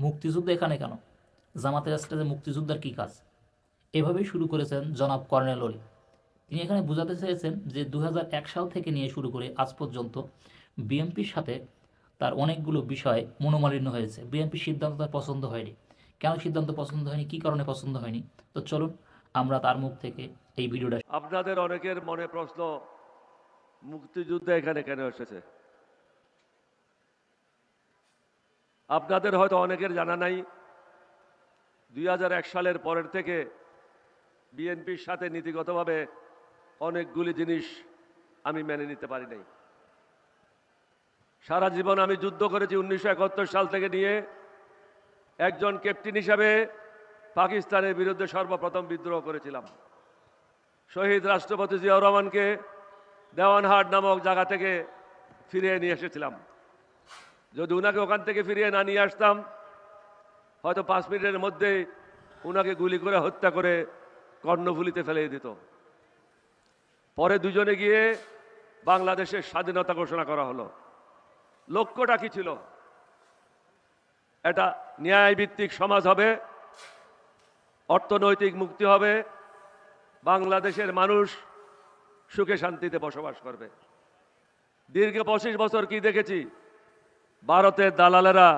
মুক্তিযুদ্ধ এখানে কেন? জামাতের স্টেজে মুক্তিযুদ্ধের কী কাজ? এভাবেই শুরু করেছেন জনাব কর্নেল অলি। তিনি এখানে বোঝাতে চেয়েছেন যে ২০০১ সাল থেকে নিয়ে শুরু করে আজ পর্যন্ত বিএনপির সাথে তার অনেকগুলো বিষয় মনোমালিন্য হয়েছে। বিএনপির সিদ্ধান্ত তার পছন্দ হয়নি। কেন সিদ্ধান্ত পছন্দ হয়নি, কী কারণে পছন্দ হয়নি, তো চলুন আমরা তার মুখ থেকে এই ভিডিওটা। আপনাদের অনেকের মনে প্রশ্ন, মুক্তিযুদ্ধ এখানে কেন এসেছে? আপনাদের হয়তো অনেকের জানা নাই, ২০০১ সালের পরের থেকে বিএনপির সাথে নীতিগতভাবে অনেকগুলি জিনিস আমি মেনে নিতে পারি নাই। সারা জীবন আমি যুদ্ধ করেছি। ১৯৭১ সাল থেকে নিয়ে একজন ক্যাপ্টেন হিসাবে পাকিস্তানের বিরুদ্ধে সর্বপ্রথম বিদ্রোহ করেছিলাম। শহীদ রাষ্ট্রপতি জিয়াউর রহমানকে দেওয়ানহাট নামক জায়গা থেকে ফিরিয়ে নিয়ে এসেছিলাম। যদি উনাকে ওখান থেকে ফিরিয়ে না নিয়ে আসতাম, হয়তো 5 মিনিটের মধ্যে উনাকে গুলি করে হত্যা করে কর্ণফুলিতে ফেলে দিত। পরে দুজনে গিয়ে বাংলাদেশের স্বাধীনতা ঘোষণা করা হলো। লক্ষ্যটা কি ছিল? এটা ন্যায়ভিত্তিক সমাজ হবে, অর্থনৈতিক মুক্তি হবে, বাংলাদেশের মানুষ সুখে শান্তিতে বসবাস করবে। দীর্ঘ 25 বছর কি দেখেছি? ভারতের দালালেরা,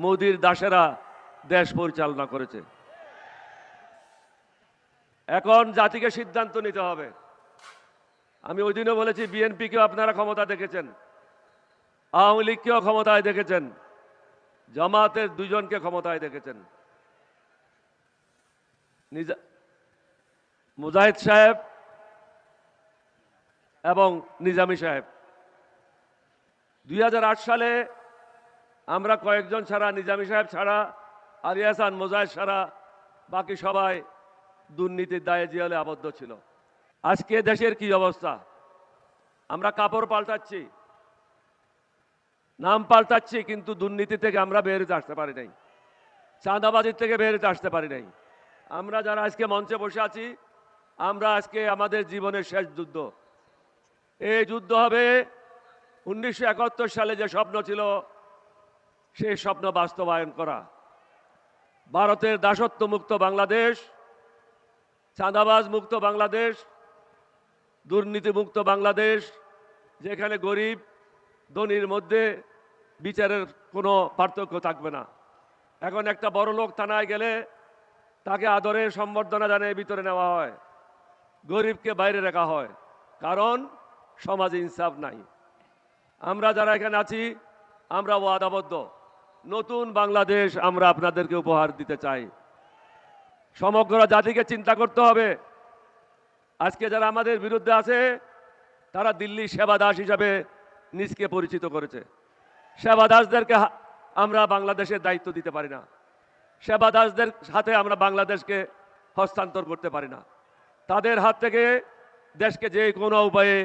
মোদির দাসেরা দেশ পরিচালনা করেছে। এখন জাতিকে সিদ্ধান্ত নিতে হবে। আমি ওই দিনও বলেছি, বিএনপিকেও আপনারা ক্ষমতা দেখেছেন, আওয়ামী লীগকেও ক্ষমতায় দেখেছেন, জামাতের দুজনকে ক্ষমতায় দেখেছেন। মুজাহিদ সাহেব এবং নিজামী সাহেব ২০০৮ সালে আমরা কয়েকজন ছাড়া, নিজামী সাহেব ছাড়া, আলী হাসান, মুজাহিদ ছাড়া বাকি সবাই দুর্নীতির দায়ে জেলে আবদ্ধ ছিল। আজকে দেশের কি অবস্থা? আমরা কাপড় পাল্টাচ্ছি, নাম পাল্টাচ্ছি, কিন্তু দুর্নীতি থেকে আমরা বের হতে আসতে পারি নাই, চাঁদাবাজির থেকে বের হতে আসতে পারি নাই। আমরা যারা আজকে মঞ্চে বসে আছি, আমরা আজকে আমাদের জীবনের শেষ যুদ্ধ। এই যুদ্ধ হবে 1971 সালে যে স্বপ্ন ছিল, সেই স্বপ্ন বাস্তবায়ন করা। ভারতের দাসত্ব মুক্ত বাংলাদেশ, চাঁদাবাজ মুক্ত বাংলাদেশ, দুর্নীতি মুক্ত বাংলাদেশ, যেখানে গরিব ধনীর মধ্যে বিচারের কোনো পার্থক্য থাকবে না। এখন একটা বড় লোক থানায় গেলে তাকে আদরের সম্বর্ধনা জানিয়ে ভিতরে নেওয়া হয়, গরিবকে বাইরে রাখা হয়, কারণ সমাজে ইনসাফ নাই। আমরা যারা এখানে আছি, আমরা ওয়াদাবদ্ধ। নতুন বাংলাদেশ আমরা আপনাদেরকে উপহার দিতে চাই। সমগ্র জাতিকে চিন্তা করতে হবে। আজকে যারা আমাদের বিরুদ্ধে আছে, তারা দিল্লি সেবা দাস হিসাবে নিজকে পরিচিত করেছে। সেবা দাসদেরকে আমরা বাংলাদেশের দায়িত্ব দিতে পারি না। সেবা দাসদের সাথে আমরা বাংলাদেশকে হস্তান্তর করতে পারি না। তাদের হাত থেকে দেশকে যে কোনো উপায়ে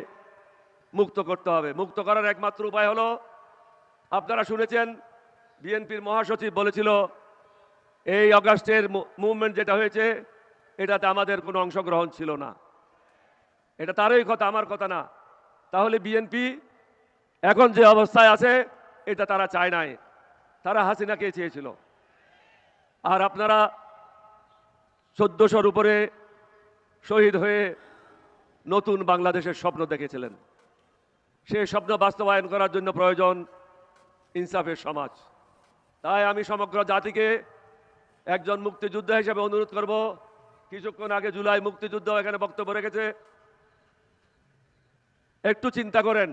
মুক্ত করতে হবে। মুক্ত করার একমাত্র উপায় হলো, আপনারা শুনেছেন বিএনপির মহাসচিব বলেছিল, এই অগাস্টের মুভমেন্ট যেটা হয়েছে, এটাতে আমাদের কোনো অংশগ্রহণ ছিল না। এটা তারই কথা, আমার কথা না। তাহলে বিএনপি এখন যে অবস্থায় আছে, এটা তারা চায় নাই, তারা হাসিনাকে চেয়েছিল। আর আপনারা 1400-র উপরে শহীদ হয়ে নতুন বাংলাদেশের স্বপ্ন দেখেছিলেন। সেই স্বপ্ন বাস্তবায়ন করার জন্য প্রয়োজন ইনসাফের সমাজ। তাই আমি সমগ্র জাতিকে একজন মুক্তিযোদ্ধা হিসেবে অনুরোধ করব, কিছুক্ষণ আগে জুলাই মুক্তিযুদ্ধ এখানে বক্তব্য রেখেছে, একটু চিন্তা করেন,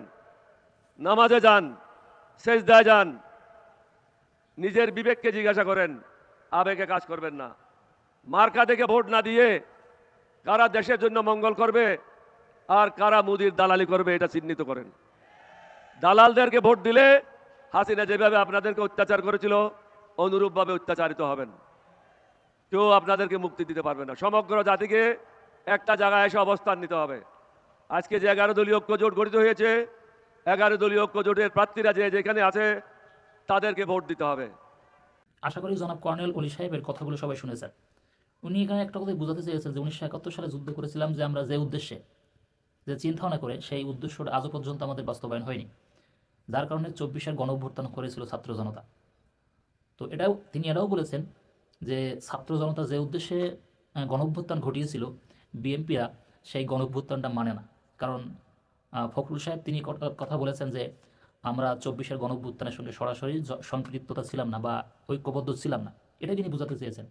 নামাজে যান, সেজদায় যান, নিজের বিবেককে জিজ্ঞাসা করেন, আবেগে কাজ করবেন না। মার্কা দেখে ভোট না দিয়ে কারা দেশের জন্য মঙ্গল করবে আর কারা মুদির দালালি করবে, এটা চিহ্নিত করেন। দালালদেরকে ভোট দিলে হাসিনা যেভাবে আপনাদেরকে অত্যাচার করেছিল, অনুরূপভাবে অত্যাচারিত হবেন। কেউ আপনাদেরকে মুক্তি দিতে পারবে না। সমগ্র জাতিকে একটা জায়গায় এসে অবস্থান নিতে হবে। আজকে যে 11 দলীয় ঐক্য জোট গঠিত হয়েছে, 11 দলীয় ঐক্য জোটের প্রার্থীরা যে যেখানে আছে, তাদেরকে ভোট দিতে হবে। আশা করি জনাব কর্নেল অলি সাহেবের কথাগুলো সবাই শুনেছেন। উনি এখানে একটা কথাই বোঝাতে চেয়েছেন যে 1971 সালে যুদ্ধ করেছিলাম, যে আমরা যে উদ্দেশ্যে, যে চিন্তা ভাবনা করে, সেই উদ্দেশ্যটা আজও পর্যন্ত আমাদের বাস্তবায়ন হয়নি, যার কারণে 24-এর গণ অভ্যুত্থান করেছিল ছাত্র জনতা। তো তিনি এটাও বলেছেন যে ছাত্র জনতা যে উদ্দেশ্যে গণঅভ্যুত্থান ঘটিয়েছিল, বিএনপিরা সেই গণঅভ্যুত্থানটা মানে না। কারণ ফখরুল সাহেব তিনি কথা বলেছেন যে আমরা 24-এর গণঅভ্যুত্থানের সঙ্গে সরাসরি সম্পৃক্ততা ছিলাম না বা ঐক্যবদ্ধ ছিলাম না, এটাই তিনি বোঝাতে চেয়েছেন।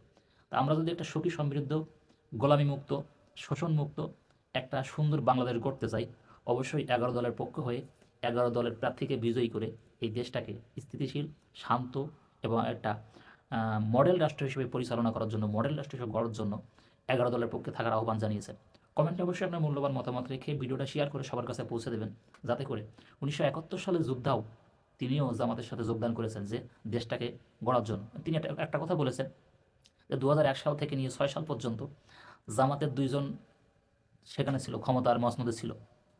তা আমরা যদি একটা সুখী সমৃদ্ধ, গোলামিমুক্ত, শোষণমুক্ত একটা সুন্দর বাংলাদেশ গড়তে চাই, অবশ্যই 11 দলের পক্ষ হয়ে 11 দলের প্রার্থীকে বিজয়ী করে এই দেশটাকে স্থিতিশীল, শান্ত এবং একটা মডেল রাষ্ট্র হিসেবে পরিচালনা করার জন্য, মডেল রাষ্ট্র হিসেবে গড়ার জন্য 11 দলের পক্ষে থাকার আহ্বান জানিয়েছেন। কমেন্টে অবশ্যই আপনার মূল্যবান মতামত রেখে ভিডিওটা শেয়ার করে সবার কাছে পৌঁছে দেবেন, যাতে করে 1971 সালে যোদ্ধাও তিনিও জামাতের সাথে যোগদান করেছেন যে দেশটাকে গড়ার জন্য। তিনি একটা কথা বলেছেন যে 2001 সাল থেকে নিয়ে 6 সাল পর্যন্ত জামাতের 2জন সেখানে ছিল, ক্ষমতার মসনদে ছিল,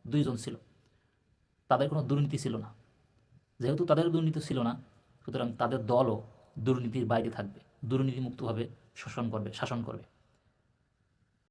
2জন ছিল, তাদের কোনো দুর্নীতি ছিল না। যেহেতু তাদের দুর্নীতি ছিল না, সুতরাং তাদের দলও দুর্নীতির বাইরে থাকবে, দুর্নীতিমুক্তভাবে শাসন করবে।